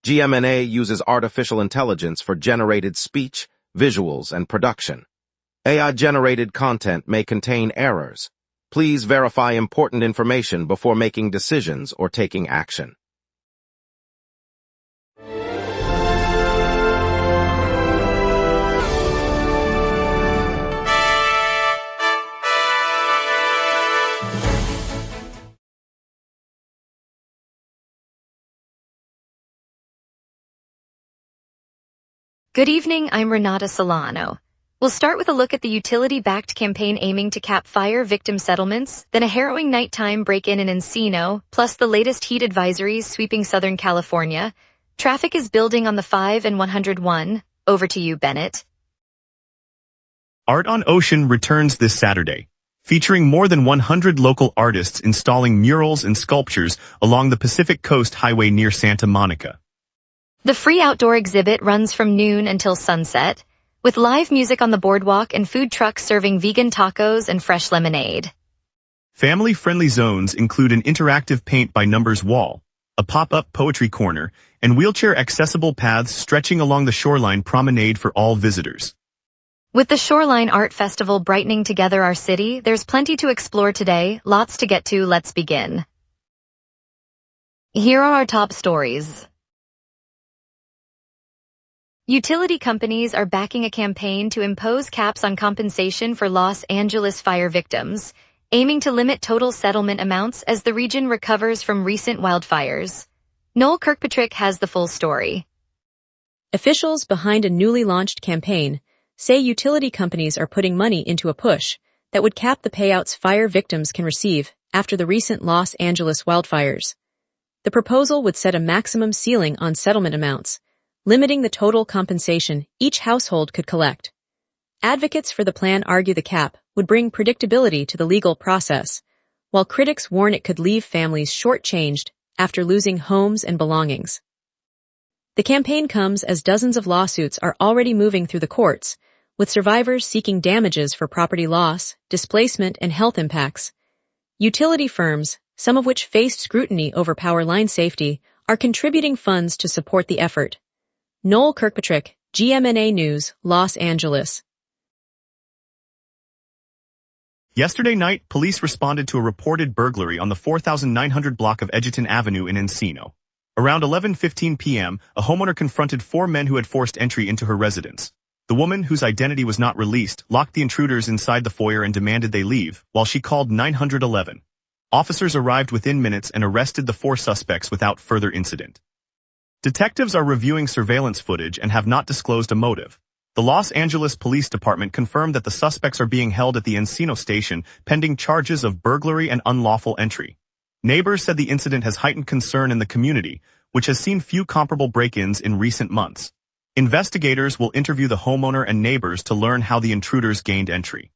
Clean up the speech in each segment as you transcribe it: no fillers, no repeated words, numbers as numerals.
GMNA uses artificial intelligence for generated speech, visuals, and production. AI-generated content may contain errors. Please verify important information before making decisions or taking action. Good evening, I'm Renata Solano. We'll start with a look at the utility-backed campaign aiming to cap fire victim settlements, then a harrowing nighttime break-in Encino, plus the latest heat advisories sweeping Southern California. Traffic is building on the 5 and 101. Over to you, Bennett. Art on Ocean returns this Saturday, featuring more than 100 local artists installing murals and sculptures along the Pacific Coast Highway near Santa Monica. The free outdoor exhibit runs from noon until sunset, with live music on the boardwalk and food trucks serving vegan tacos and fresh lemonade. Family-friendly zones include an interactive paint-by-numbers wall, a pop-up poetry corner, and wheelchair-accessible paths stretching along the shoreline promenade for all visitors. With the Shoreline Art Festival brightening together our city, there's plenty to explore today, lots to get to. Let's begin. Here are our top stories. Utility companies are backing a campaign to impose caps on compensation for Los Angeles fire victims, aiming to limit total settlement amounts as the region recovers from recent wildfires. Noel Kirkpatrick has the full story. Officials behind a newly launched campaign say utility companies are putting money into a push that would cap the payouts fire victims can receive after the recent Los Angeles wildfires. The proposal would set a maximum ceiling on settlement amounts, limiting the total compensation each household could collect. Advocates for the plan argue the cap would bring predictability to the legal process, while critics warn it could leave families shortchanged after losing homes and belongings. The campaign comes as dozens of lawsuits are already moving through the courts, with survivors seeking damages for property loss, displacement, and health impacts. Utility firms, some of which faced scrutiny over power line safety, are contributing funds to support the effort. Noel Kirkpatrick, GMNA News, Los Angeles. Yesterday night, police responded to a reported burglary on the 4900 block of Edgerton Avenue in Encino. Around 11:15 p.m., a homeowner confronted 4 men who had forced entry into her residence. The woman, whose identity was not released, locked the intruders inside the foyer and demanded they leave, while she called 911. Officers arrived within minutes and arrested the 4 suspects without further incident. Detectives are reviewing surveillance footage and have not disclosed a motive. The Los Angeles Police Department confirmed that the suspects are being held at the Encino station pending charges of burglary and unlawful entry. Neighbors said the incident has heightened concern in the community, which has seen few comparable break-ins in recent months. Investigators will interview the homeowner and neighbors to learn how the intruders gained entry.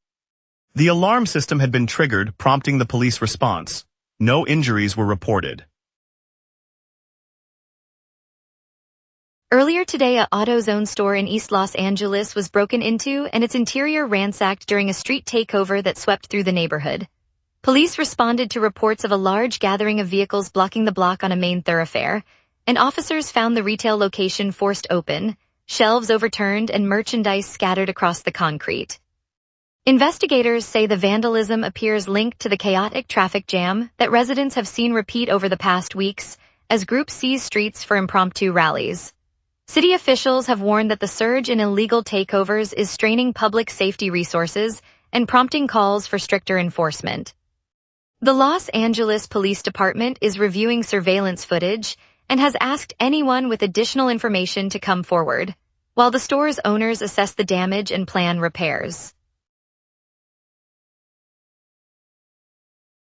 The alarm system had been triggered, prompting the police response. No injuries were reported. Earlier today, a AutoZone store in East Los Angeles was broken into and its interior ransacked during a street takeover that swept through the neighborhood. Police responded to reports of a large gathering of vehicles blocking the block on a main thoroughfare, and officers found the retail location forced open, shelves overturned, and merchandise scattered across the concrete. Investigators say the vandalism appears linked to the chaotic traffic jam that residents have seen repeat over the past weeks as groups seize streets for impromptu rallies. City officials have warned that the surge in illegal takeovers is straining public safety resources and prompting calls for stricter enforcement. The Los Angeles Police Department is reviewing surveillance footage and has asked anyone with additional information to come forward, while the store's owners assess the damage and plan repairs.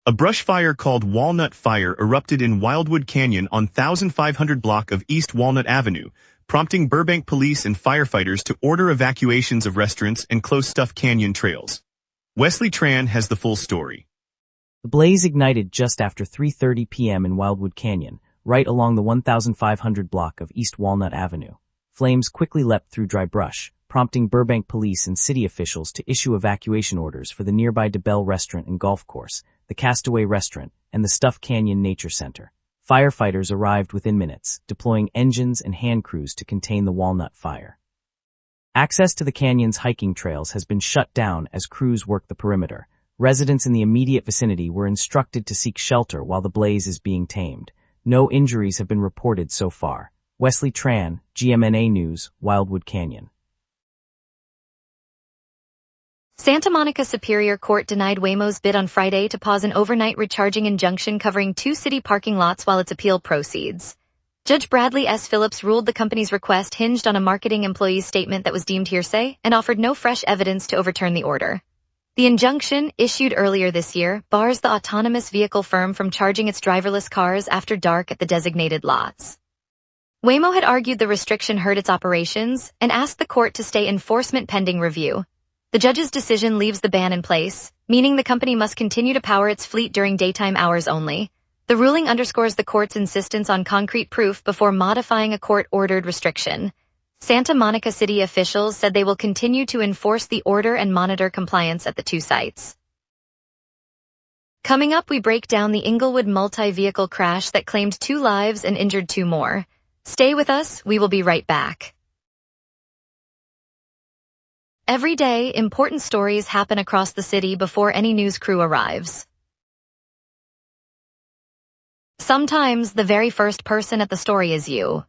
A brush fire called Walnut Fire erupted in Wildwood Canyon on 1500 block of East Walnut Avenue, prompting Burbank police and firefighters to order evacuations of restaurants and close Stuff Canyon trails. Wesley Tran has the full story. The blaze ignited just after 3:30 p.m. in Wildwood Canyon, right along the 1500 block of East Walnut Avenue. Flames quickly leapt through dry brush, prompting Burbank police and city officials to issue evacuation orders for the nearby DeBell Restaurant and Golf Course, the Castaway Restaurant, and the Stuff Canyon Nature Center. Firefighters arrived within minutes, deploying engines and hand crews to contain the walnut fire. Access to the canyon's hiking trails has been shut down as crews work the perimeter. Residents in the immediate vicinity were instructed to seek shelter while the blaze is being tamed. No injuries have been reported so far. Wesley Tran, GMNA News, Wildwood Canyon. Santa Monica Superior Court denied Waymo's bid on Friday to pause an overnight recharging injunction covering 2 city parking lots while its appeal proceeds. Judge Bradley S. Phillips ruled the company's request hinged on a marketing employee's statement that was deemed hearsay and offered no fresh evidence to overturn the order. The injunction, issued earlier this year, bars the autonomous vehicle firm from charging its driverless cars after dark at the designated lots. Waymo had argued the restriction hurt its operations and asked the court to stay enforcement pending review. The judge's decision leaves the ban in place, meaning the company must continue to power its fleet during daytime hours only. The ruling underscores the court's insistence on concrete proof before modifying a court-ordered restriction. Santa Monica City officials said they will continue to enforce the order and monitor compliance at the 2 sites. Coming up, we break down the Inglewood multi-vehicle crash that claimed 2 lives and injured 2 more. Stay with us, we will be right back. Every day, important stories happen across the city before any news crew arrives. Sometimes, the very first person at the story is you.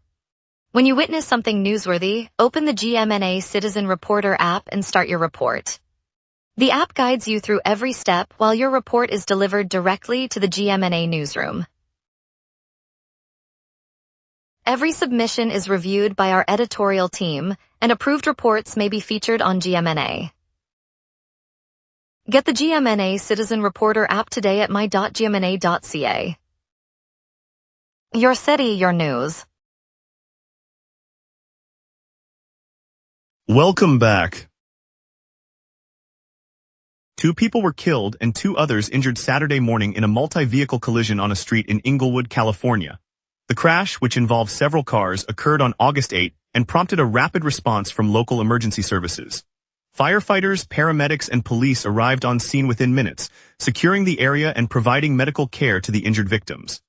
When you witness something newsworthy, open the GMNA Citizen Reporter app and start your report. The app guides you through every step while your report is delivered directly to the GMNA newsroom. Every submission is reviewed by our editorial team, and approved reports may be featured on GMNA. Get the GMNA Citizen Reporter app today at my.gmna.ca. Your city, your news. Welcome back. 2 people were killed and 2 others injured Saturday morning in a multi-vehicle collision on a street in Inglewood, California. The crash, which involved several cars, occurred on August 8 and prompted a rapid response from local emergency services. Firefighters, paramedics, and police arrived on scene within minutes, securing the area and providing medical care to the injured victims.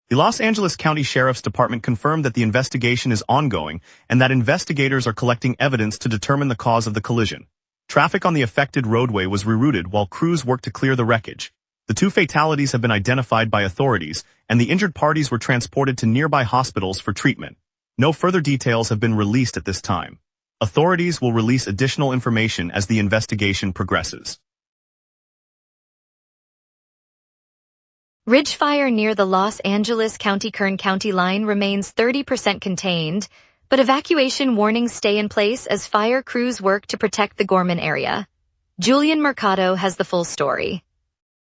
The Los Angeles County Sheriff's Department confirmed that the investigation is ongoing and that investigators are collecting evidence to determine the cause of the collision. Traffic on the affected roadway was rerouted while crews worked to clear the wreckage. The 2 fatalities have been identified by authorities, and the injured parties were transported to nearby hospitals for treatment. No further details have been released at this time. Authorities will release additional information as the investigation progresses. Ridge fire near the Los Angeles County-Kern County line remains 30% contained, but evacuation warnings stay in place as fire crews work to protect the Gorman area. Julian Mercado has the full story.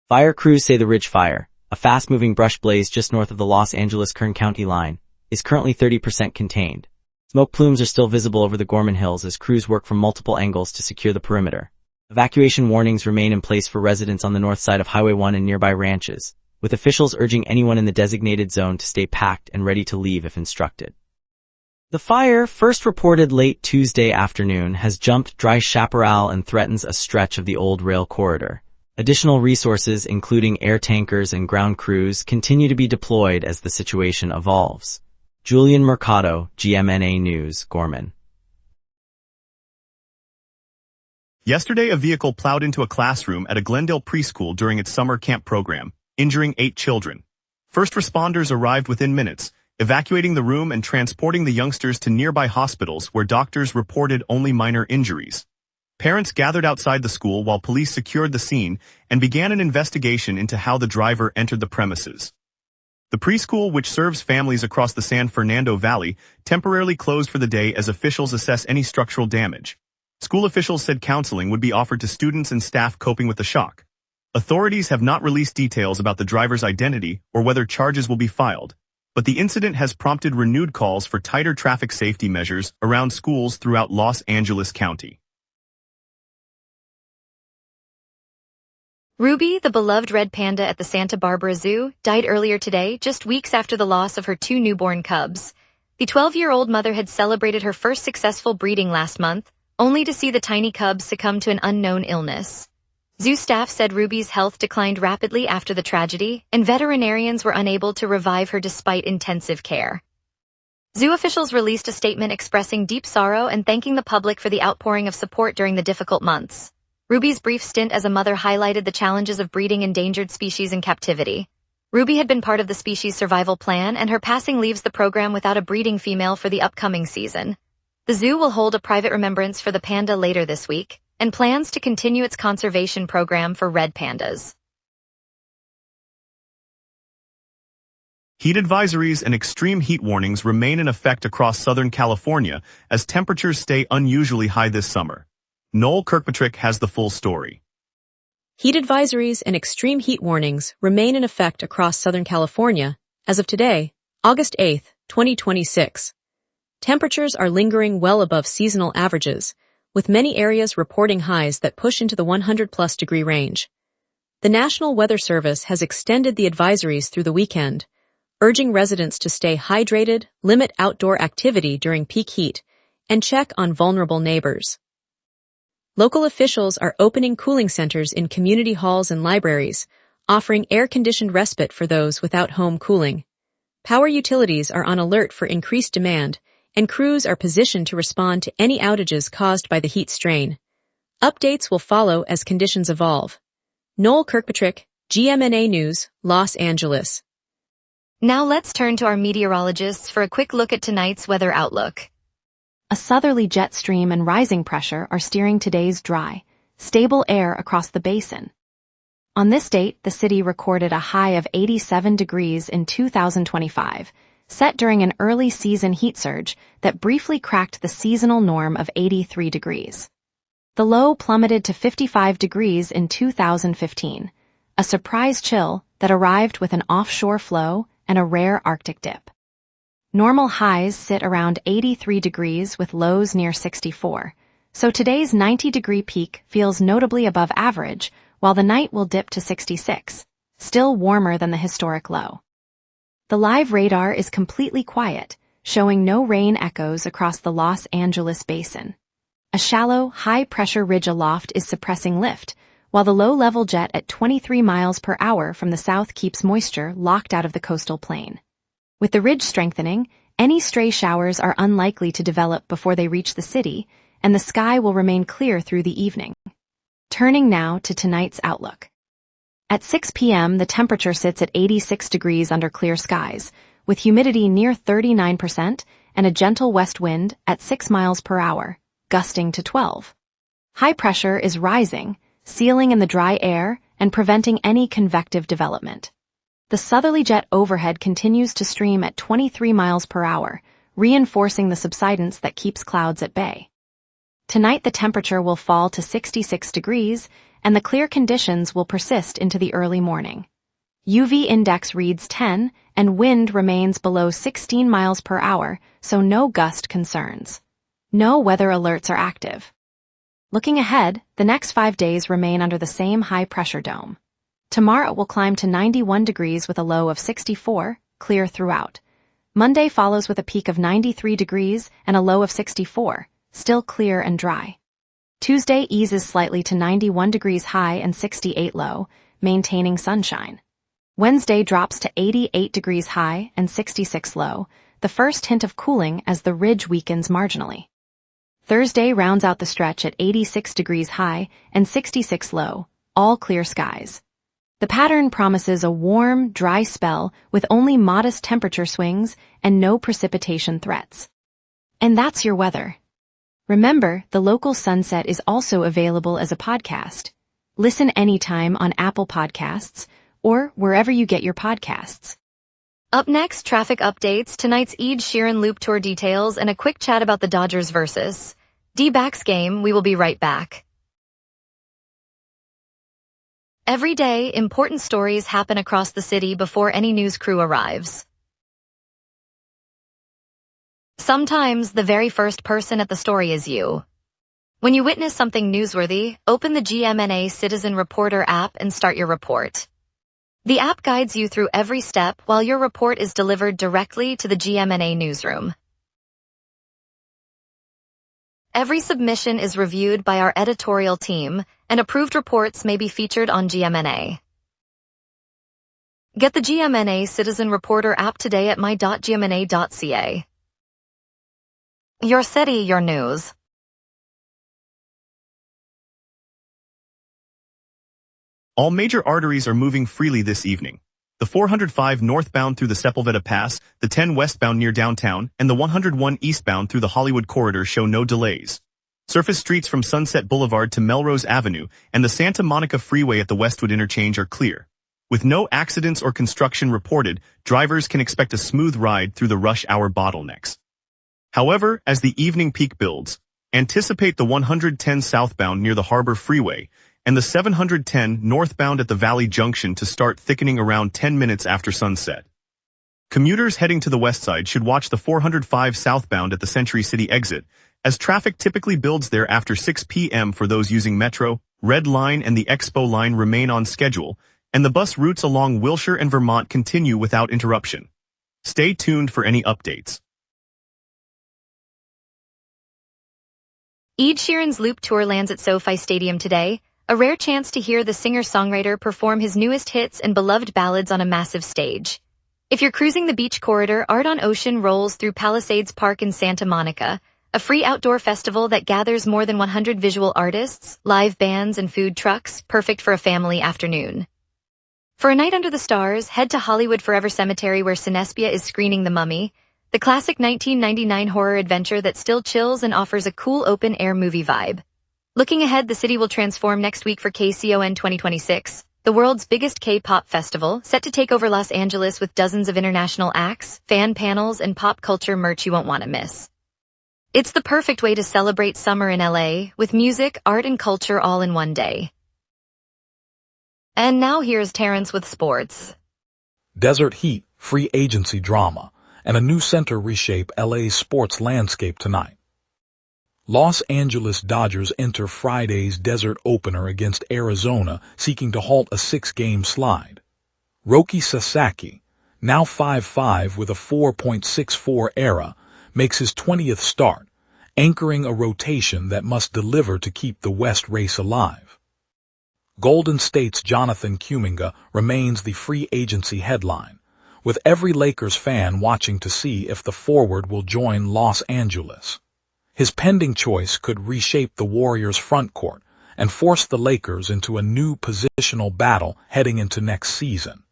Fire crews say the Ridge Fire, a fast-moving brush blaze just north of the Los Angeles-Kern County line, is currently 30% contained. Smoke plumes are still visible over the Gorman Hills as crews work from multiple angles to secure the perimeter. Evacuation warnings remain in place for residents on the north side of Highway 1 and nearby ranches, with officials urging anyone in the designated zone to stay packed and ready to leave if instructed. The fire, first reported late Tuesday afternoon, has jumped dry chaparral and threatens a stretch of the old rail corridor. Additional resources, including air tankers and ground crews, continue to be deployed as the situation evolves. Julian Mercado, GMNA News, Gorman. Yesterday, a vehicle plowed into a classroom at a Glendale preschool during its summer camp program, injuring 8 children. First responders arrived within minutes, evacuating the room and transporting the youngsters to nearby hospitals where doctors reported only minor injuries. Parents gathered outside the school while police secured the scene and began an investigation into how the driver entered the premises. The preschool, which serves families across the San Fernando Valley, temporarily closed for the day as officials assess any structural damage. School officials said counseling would be offered to students and staff coping with the shock. Authorities have not released details about the driver's identity or whether charges will be filed, but the incident has prompted renewed calls for tighter traffic safety measures around schools throughout Los Angeles County. Ruby, the beloved red panda at the Santa Barbara Zoo, died earlier today, just weeks after the loss of her 2 newborn cubs. The 12-year-old mother had celebrated her first successful breeding last month, only to see the tiny cubs succumb to an unknown illness. Zoo staff said Ruby's health declined rapidly after the tragedy, and veterinarians were unable to revive her despite intensive care. Zoo officials released a statement expressing deep sorrow and thanking the public for the outpouring of support during the difficult months. Ruby's brief stint as a mother highlighted the challenges of breeding endangered species in captivity. Ruby had been part of the species survival plan, and her passing leaves the program without a breeding female for the upcoming season. The zoo will hold a private remembrance for the panda later this week, and plans to continue its conservation program for red pandas. Heat advisories and extreme heat warnings remain in effect across Southern California as temperatures stay unusually high this summer. Noel Kirkpatrick has the full story. Heat advisories and extreme heat warnings remain in effect across Southern California as of today, August 8, 2026. Temperatures are lingering well above seasonal averages, with many areas reporting highs that push into the 100-plus degree range. The National Weather Service has extended the advisories through the weekend, urging residents to stay hydrated, limit outdoor activity during peak heat, and check on vulnerable neighbors. Local officials are opening cooling centers in community halls and libraries, offering air-conditioned respite for those without home cooling. Power utilities are on alert for increased demand, and crews are positioned to respond to any outages caused by the heat strain. Updates will follow as conditions evolve. Noel Kirkpatrick, GMNA News, Los Angeles. Now let's turn to our meteorologists for a quick look at tonight's weather outlook. A southerly jet stream and rising pressure are steering today's dry, stable air across the basin. On this date, the city recorded a high of 87 degrees in 2025, set during an early season heat surge that briefly cracked the seasonal norm of 83 degrees. The low plummeted to 55 degrees in 2015, a surprise chill that arrived with an offshore flow and a rare Arctic dip. Normal highs sit around 83 degrees with lows near 64, so today's 90-degree peak feels notably above average, while the night will dip to 66, still warmer than the historic low. The live radar is completely quiet, showing no rain echoes across the Los Angeles basin. A shallow, high-pressure ridge aloft is suppressing lift, while the low-level jet at 23 miles per hour from the south keeps moisture locked out of the coastal plain. With the ridge strengthening, any stray showers are unlikely to develop before they reach the city, and the sky will remain clear through the evening. Turning now to tonight's outlook. At 6 p.m., the temperature sits at 86 degrees under clear skies, with humidity near 39% and a gentle west wind at 6 miles per hour, gusting to 12. High pressure is rising, sealing in the dry air and preventing any convective development. The southerly jet overhead continues to stream at 23 miles per hour, reinforcing the subsidence that keeps clouds at bay. Tonight the temperature will fall to 66 degrees, and the clear conditions will persist into the early morning. UV index reads 10, and wind remains below 16 miles per hour, so no gust concerns. No weather alerts are active. Looking ahead, the next 5 days remain under the same high-pressure dome. Tomorrow will climb to 91 degrees with a low of 64, clear throughout. Monday follows with a peak of 93 degrees and a low of 64, still clear and dry. Tuesday eases slightly to 91 degrees high and 68 low, maintaining sunshine. Wednesday drops to 88 degrees high and 66 low, the first hint of cooling as the ridge weakens marginally. Thursday rounds out the stretch at 86 degrees high and 66 low, all clear skies. The pattern promises a warm, dry spell with only modest temperature swings and no precipitation threats. And that's your weather. Remember, the local sunset is also available as a podcast. Listen anytime on Apple Podcasts or wherever you get your podcasts. Up next, traffic updates, tonight's Ed Sheeran Loop Tour details, and a quick chat about the Dodgers versus D-backs game. We will be right back. Every day, important stories happen across the city before any news crew arrives. Sometimes the very first person at the story is you. When you witness something newsworthy, open the GMNA Citizen Reporter app and start your report. The app guides you through every step while your report is delivered directly to the GMNA newsroom. Every submission is reviewed by our editorial team, and approved reports may be featured on GMNA. Get the GMNA Citizen Reporter app today at my.gmna.ca. Your city, your news. All major arteries are moving freely this evening. The 405 northbound through the Sepulveda Pass, the 10 westbound near downtown, and the 101 eastbound through the Hollywood corridor show no delays. Surface streets from Sunset Boulevard to Melrose Avenue and the Santa Monica Freeway at the Westwood interchange are clear. With no accidents or construction reported, drivers can expect a smooth ride through the rush hour bottlenecks. However, as the evening peak builds, anticipate the 110 southbound near the Harbor Freeway and the 710 northbound at the Valley Junction to start thickening around 10 minutes after sunset. Commuters heading to the west side should watch the 405 southbound at the Century City exit, as traffic typically builds there after 6 p.m. for those using Metro, Red Line and the Expo Line remain on schedule, and the bus routes along Wilshire and Vermont continue without interruption. Stay tuned for any updates. Ed Sheeran's Loop Tour lands at SoFi Stadium today, a rare chance to hear the singer-songwriter perform his newest hits and beloved ballads on a massive stage. If you're cruising the beach corridor, Art on Ocean rolls through Palisades Park in Santa Monica, a free outdoor festival that gathers more than 100 visual artists, live bands, and food trucks, perfect for a family afternoon. For a night under the stars, head to Hollywood Forever Cemetery where Cinespia is screening The Mummy, the classic 1999 horror adventure that still chills and offers a cool open-air movie vibe. Looking ahead, the city will transform next week for KCON 2026, the world's biggest K-pop festival, set to take over Los Angeles with dozens of international acts, fan panels, and pop culture merch you won't want to miss. It's the perfect way to celebrate summer in LA, with music, art, and culture all in one day. And now here's Terrence with sports. Desert heat, free agency drama, and a new center reshape LA's sports landscape tonight. Los Angeles Dodgers enter Friday's desert opener against Arizona, seeking to halt a 6-game slide. Roki Sasaki, now 5'5" with a 4.64 ERA, makes his 20th start, anchoring a rotation that must deliver to keep the West race alive. Golden State's Jonathan Kuminga remains the free agency headline, with every Lakers fan watching to see if the forward will join Los Angeles. His pending choice could reshape the Warriors' frontcourt and force the Lakers into a new positional battle heading into next season.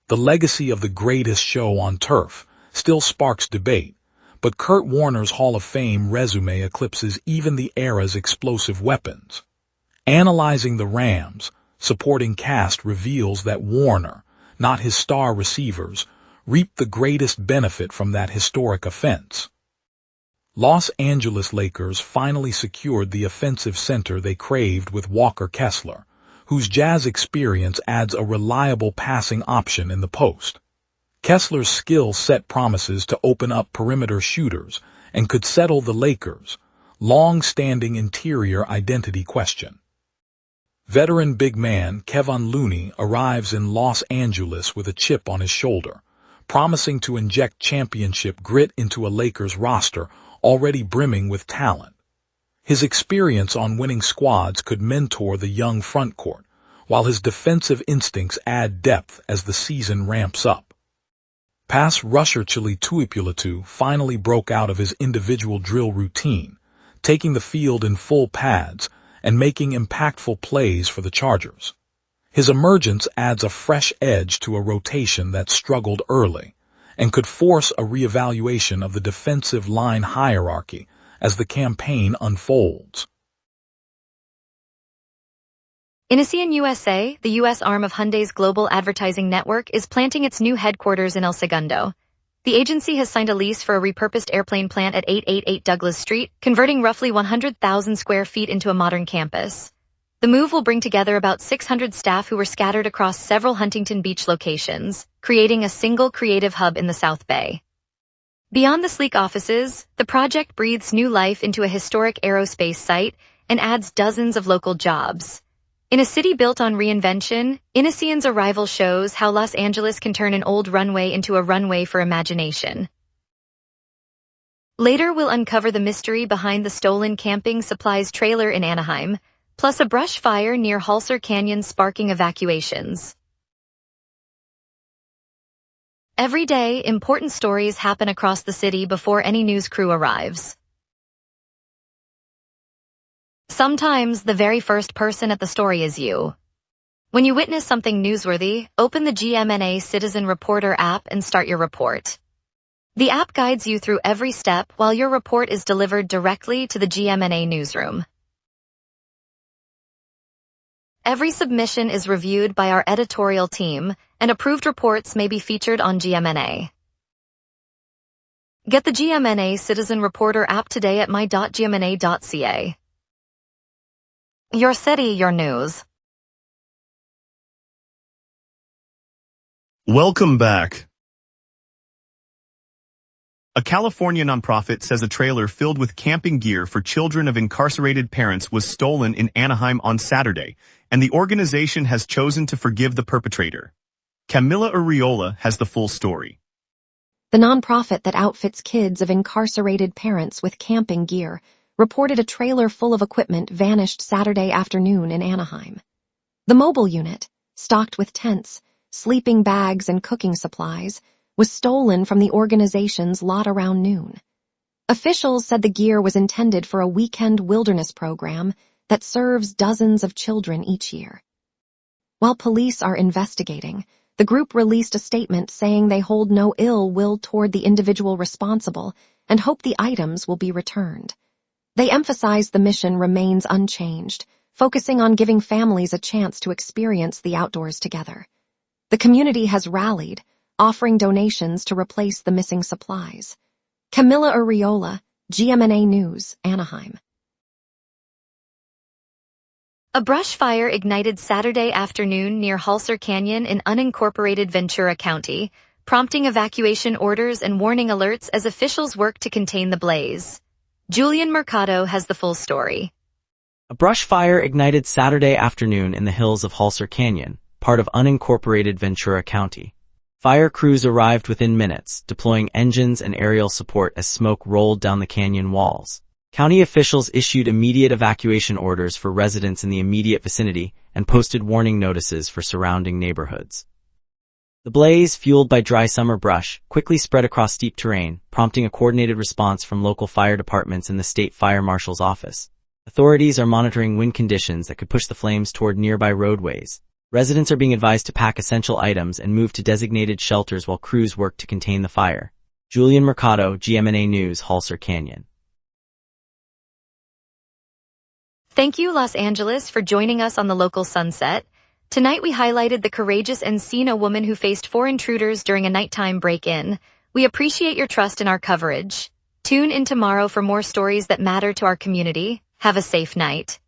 The legacy of the greatest show on turf still sparks debate, but Kurt Warner's Hall of Fame resume eclipses even the era's explosive weapons. Analyzing the Rams' supporting cast reveals that Warner, not his star receivers, reaped the greatest benefit from that historic offense. Los Angeles Lakers finally secured the offensive center they craved with Walker Kessler, whose Jazz experience adds a reliable passing option in the post. Kessler's skill set promises to open up perimeter shooters and could settle the Lakers' long-standing interior identity question. Veteran big man Kevon Looney arrives in Los Angeles with a chip on his shoulder, promising to inject championship grit into a Lakers roster already brimming with talent. His experience on winning squads could mentor the young frontcourt, while his defensive instincts add depth as the season ramps up. Pass rusher Chili Tuipulotu finally broke out of his individual drill routine, taking the field in full pads and making impactful plays for the Chargers. His emergence adds a fresh edge to a rotation that struggled early and could force a reevaluation of the defensive line hierarchy as the campaign unfolds. Inician USA, the U.S. arm of Hyundai's global advertising network, is planting its new headquarters in El Segundo. The agency has signed a lease for a repurposed airplane plant at 888 Douglas Street, converting roughly 100,000 square feet into a modern campus. The move will bring together about 600 staff who were scattered across several Huntington Beach locations, creating a single creative hub in the South Bay. Beyond the sleek offices, the project breathes new life into a historic aerospace site and adds dozens of local jobs. In a city built on reinvention, Inician's arrival shows how Los Angeles can turn an old runway into a runway for imagination. Later, we'll uncover the mystery behind the stolen camping supplies trailer in Anaheim, plus a brush fire near Halser Canyon sparking evacuations. Every day, important stories happen across the city before any news crew arrives. Sometimes, the very first person at the story is you. When you witness something newsworthy, open the GMNA Citizen Reporter app and start your report. The app guides you through every step while your report is delivered directly to the GMNA newsroom. Every submission is reviewed by our editorial team, and approved reports may be featured on GMNA. Get the GMNA Citizen Reporter app today at my.gmna.ca. Your city, your news. Welcome back. A California nonprofit says a trailer filled with camping gear for children of incarcerated parents was stolen in Anaheim on Saturday, and the organization has chosen to forgive the perpetrator. Camila Arriola has the full story. The nonprofit that outfits kids of incarcerated parents with camping gear reported a trailer full of equipment vanished Saturday afternoon in Anaheim. The mobile unit, stocked with tents, sleeping bags, and cooking supplies, was stolen from the organization's lot around noon. Officials said the gear was intended for a weekend wilderness program that serves dozens of children each year. While police are investigating, the group released a statement saying they hold no ill will toward the individual responsible and hope the items will be returned. They emphasized the mission remains unchanged, focusing on giving families a chance to experience the outdoors together. The community has rallied, offering donations to replace the missing supplies. Camila Arriola, GMNA News, Anaheim. A brush fire ignited Saturday afternoon near Halser Canyon in unincorporated Ventura County, prompting evacuation orders and warning alerts as officials work to contain the blaze. Julian Mercado has the full story. A brush fire ignited Saturday afternoon in the hills of Halser Canyon, part of unincorporated Ventura County. Fire crews arrived within minutes, deploying engines and aerial support as smoke rolled down the canyon walls. County officials issued immediate evacuation orders for residents in the immediate vicinity and posted warning notices for surrounding neighborhoods. The blaze, fueled by dry summer brush, quickly spread across steep terrain, prompting a coordinated response from local fire departments and the state fire marshal's office. Authorities are monitoring wind conditions that could push the flames toward nearby roadways. Residents are being advised to pack essential items and move to designated shelters while crews work to contain the fire. Julian Mercado, GMNA News, Halser Canyon. Thank you, Los Angeles, for joining us on the local sunset. Tonight we highlighted the courageous Encino woman who faced 4 intruders during a nighttime break-in. We appreciate your trust in our coverage. Tune in tomorrow for more stories that matter to our community. Have a safe night.